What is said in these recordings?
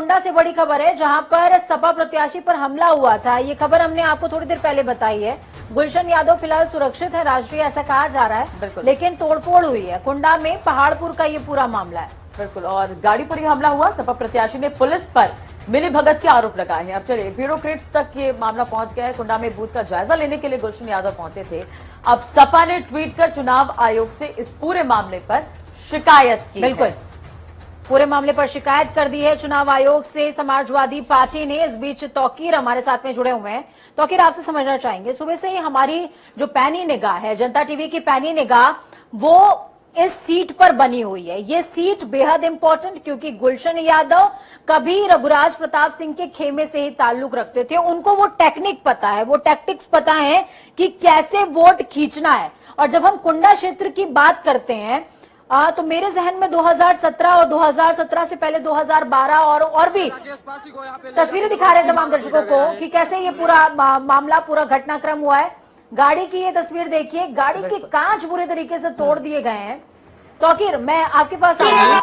कुंडा से बड़ी खबर है जहां पर सपा प्रत्याशी पर हमला हुआ था। ये खबर हमने आपको थोड़ी देर पहले बताई है। गुलशन यादव फिलहाल सुरक्षित है, राष्ट्रीय ऐसा कहा जा रहा है, लेकिन तोड़फोड़ हुई है। कुंडा में पहाड़पुर का ये पूरा मामला है। बिल्कुल, और गाड़ी पर ही हमला हुआ। सपा प्रत्याशी ने पुलिस पर मिलीभगत के आरोप लगाए हैं। अब चलिए ब्यूरोक्रेट्स तक ये मामला पहुंच गया है। कुंडा में बूथ का जायजा लेने के लिए गुलशन यादव पहुंचे थे। अब सपा ने ट्वीट कर चुनाव आयोग से इस पूरे मामले पर शिकायत की। बिल्कुल, पूरे मामले पर शिकायत कर दी है चुनाव आयोग से समाजवादी पार्टी ने। इस बीच तौकीर हमारे साथ में जुड़े हुए हैं। तौकीर, आपसे समझना चाहेंगे, सुबह से ही हमारी जो पैनी निगाह है, जनता टीवी की पैनी निगाह, वो इस सीट पर बनी हुई है। ये सीट बेहद इंपॉर्टेंट, क्योंकि गुलशन यादव कभी रघुराज प्रताप सिंह के खेमे से ही ताल्लुक रखते थे। उनको वो टेक्निक पता है, वो टैक्टिक्स पता है कि कैसे वोट खींचना है। और जब हम कुंडा क्षेत्र की बात करते हैं तो मेरे जहन में 2017 और 2017 से पहले 2012 और भी तस्वीरें दिखा रहे हैं तमाम दर्शकों को कि कैसे ये पूरा मामला, पूरा घटनाक्रम हुआ है। गाड़ी की ये तस्वीर देखिए, गाड़ी के कांच बुरे तरीके से तोड़ दिए गए हैं। तौकीर, मैं आपके पास आऊंगी।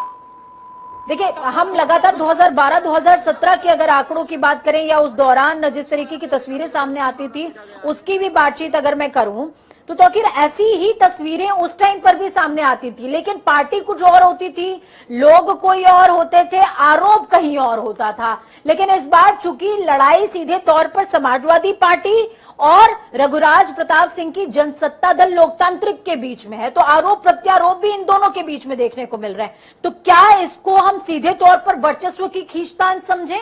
देखिए, हम लगातार 2012-2017 के अगर आंकड़ों की बात करें या उस दौरान जिस तरीके की तस्वीरें सामने आती थी उसकी भी बातचीत अगर मैं करूं तो तौकीर ऐसी ही तस्वीरें उस टाइम पर भी सामने आती थी, लेकिन पार्टी कुछ और होती थी, लोग कोई और होते थे, आरोप कहीं और होता था। लेकिन इस बार चूंकि लड़ाई सीधे तौर पर समाजवादी पार्टी और रघुराज प्रताप सिंह की जनसत्ता दल लोकतांत्रिक के बीच में है, तो आरोप प्रत्यारोप भी इन दोनों के बीच में देखने को मिल रहे हैं। तो क्या इसको हम सीधे तौर पर वर्चस्व की खींचतान समझें?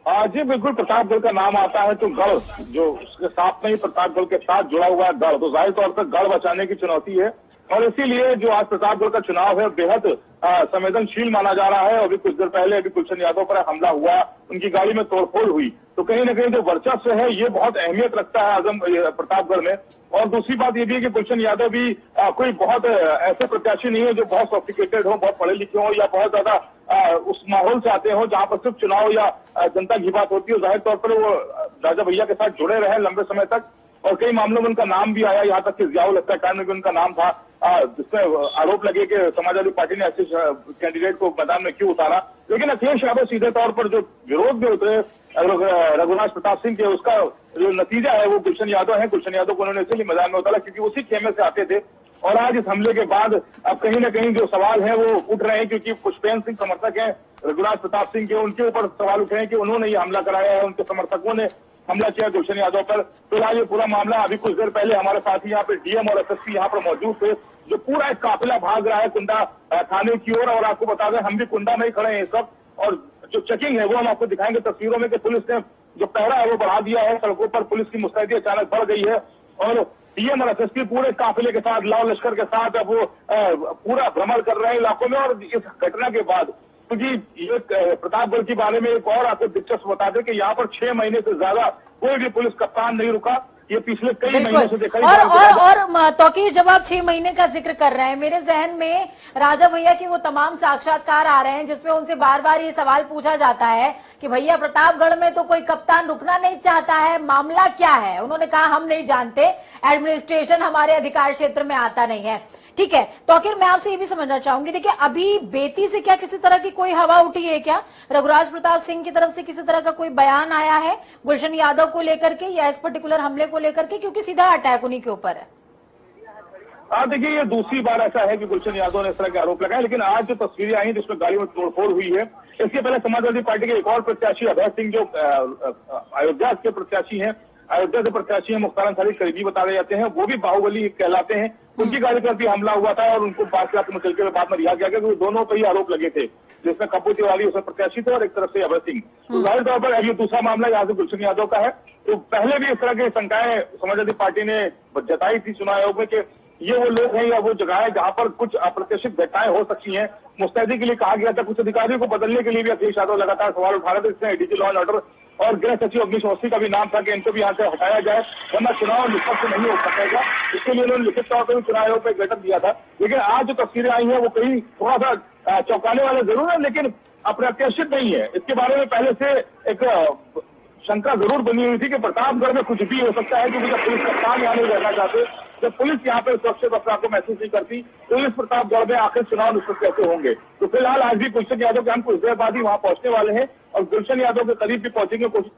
जी बिल्कुल, प्रतापगढ़ का नाम आता है तो गढ़, जो उसके साथ में ही प्रतापगढ़ के साथ जुड़ा हुआ है गढ़, तो जाहिर तौर पर गढ़ बचाने की चुनौती है। और इसीलिए जो आज प्रतापगढ़ का चुनाव है बेहद संवेदनशील माना जा रहा है। अभी कुछ देर पहले अभी गुलशन यादव पर हमला हुआ, उनकी गाड़ी में तोड़फोड़ हुई, तो कहीं ना कहीं जो वर्चस्व है ये बहुत अहमियत रखता है आजम प्रतापगढ़ में। और दूसरी बात ये भी है कि गुलशन यादव भी कोई बहुत ऐसे प्रत्याशी नहीं है जो बहुत सॉफिस्टिकेटेड हो, बहुत पढ़े लिखे हो या बहुत ज्यादा उस माहौल से आते हो जहां पर सिर्फ चुनाव या जनता की बात होती है। जाहिर तौर पर वो राजा भैया के साथ जुड़े रहे लंबे समय तक, और कई मामलों में उनका नाम भी आया, यहाँ तक कि जियाउल हत्याकांड में भी उनका नाम था, जिसमें आरोप लगे कि समाजवादी पार्टी ने ऐसे कैंडिडेट को मैदान में क्यों उतारा। लेकिन अखिलेश यादव सीधे तौर पर जो विरोध में उतरे रघुराज प्रताप सिंह के, उसका जो नतीजा है वो गुलशन यादव है। गुलशन यादव को उन्होंने इसलिए मैदान में उतारा क्योंकि उसी खेमे से आते थे। और आज इस हमले के बाद अब कहीं ना कहीं जो सवाल है वो उठ रहे हैं, क्योंकि पुष्पेंद्र सिंह समर्थक हैं रघुराज प्रताप सिंह के, उनके ऊपर सवाल उठ रहे हैं कि उन्होंने ये हमला कराया है, उनके समर्थकों ने हमला किया गुलशन यादव पर। फिलहाल ये पूरा मामला, अभी कुछ देर पहले हमारे साथ ही यहाँ पे डीएम और एसएसपी यहाँ पर मौजूद थे, जो पूरा एक काफिला भाग रहा है कुंडा थाने की ओर। और आपको बता दें, हम भी कुंडा में ही खड़े हैं सब, और जो चेकिंग है वो हम आपको दिखाएंगे तस्वीरों में कि पुलिस ने जो पहरा है वो बढ़ा दिया है। सड़कों पर पुलिस की मुस्तैदी अचानक बढ़ गई है, और डीएम और एसएसपी पूरे काफिले के साथ, लाव लश्कर के साथ अब वो पूरा भ्रमण कर रहे हैं इलाकों में। और इस घटना के बाद, क्योंकि ये प्रतापगढ़ के बारे में एक और आपको दिलचस्प बता दें कि यहाँ पर 6 महीने से ज्यादा कोई भी पुलिस कप्तान नहीं रुका। ये पिछले कई महीनों से देखा और तौकीर, जब आप 6 महीने का जिक्र कर रहे हैं, मेरे जहन में राजा भैया की वो तमाम साक्षात्कार आ रहे हैं जिसमें उनसे बार बार ये सवाल पूछा जाता है कि भैया प्रतापगढ़ में तो कोई कप्तान रुकना नहीं चाहता है, मामला क्या है? उन्होंने कहा हम नहीं जानते, एडमिनिस्ट्रेशन हमारे अधिकार क्षेत्र में आता नहीं है। ठीक है तौकीर, मैं आपसे ये भी समझना चाहूंगी, देखिए अभी बेती से क्या किसी तरह की कोई हवा उठी है क्या? रघुराज प्रताप सिंह की तरफ से किसी तरह का कोई बयान आया है गुलशन यादव को लेकर के या इस पर्टिकुलर हमले को लेकर के, क्योंकि सीधा अटैक उन्हीं के ऊपर है? देखिए, ये दूसरी बार ऐसा है कि गुलशन यादव ने इस तरह के आरोप लगाए, लेकिन आज जो तस्वीरें आई जिसमें गाड़ी में तोड़फोड़ हुई है, इसके पहले समाजवादी पार्टी के एक और प्रत्याशी अभय सिंह, जो अयोध्या के प्रत्याशी हैं, अयोध्या से प्रत्याशी हैं, मुख्तार अंसारी करीबी बताए जाते हैं, वो भी बाहुबली कहलाते हैं। उनकी गाड़ी पर भी हमला हुआ था और उनको 5 लाख मुचलके में बाद में रिहा किया गया, क्योंकि दोनों पर ही आरोप लगे थे, जिसमें कप्पू तिवारी उसमें प्रत्याशी थे और एक तरफ से अभय सिंह। तो जाहिर तौर पर अब ये दूसरा मामला यहाँ से गुलशन यादव का है। तो पहले भी इस तरह की शंकाएं समाजवादी पार्टी ने जताई थी चुनाव आयोग में कि ये वो लोग हैं या वो जगह है जहां पर कुछ अप्रत्याशित घटनाएं हो सकती हैं। मुस्तैदी के लिए कहा गया था, कुछ अधिकारियों को बदलने के लिए भी अखिलेश यादव लगातार सवाल उठा रहे थे, इसमें एडीजी लॉ एंड ऑर्डर और गृह सचिव अग्निश अवस्थी का भी नाम था कि इनको भी यहाँ से हटाया जाए, वरना चुनाव निष्पक्ष नहीं हो सकेगा। इसके लिए उन्होंने लिखित तौर पर चुनाव आयोग पर एक लेटर दिया था। लेकिन आज जो तस्वीरें आई हैं वो कहीं थोड़ा सा चौंकाने वाला जरूर है, लेकिन अप्रत्याशित नहीं है। इसके बारे में पहले से एक शंका जरूर बनी हुई थी कि प्रतापगढ़ में कुछ भी हो सकता है, क्योंकि जब पुलिस कप्तान यहाँ नहीं रहना चाहते जब पुलिस यहाँ पे सुरक्षित अपने आपको महसूस नहीं करती तो इस प्रतापगढ़ में आखिर चुनाव निष्पक्ष कैसे होंगे। तो फिलहाल आज भी गुलशन यादव के हम कुछ देर बाद ही वहां पहुंचने वाले हैं और गुलशन यादव के करीब भी पहुंचेंगे कोशिश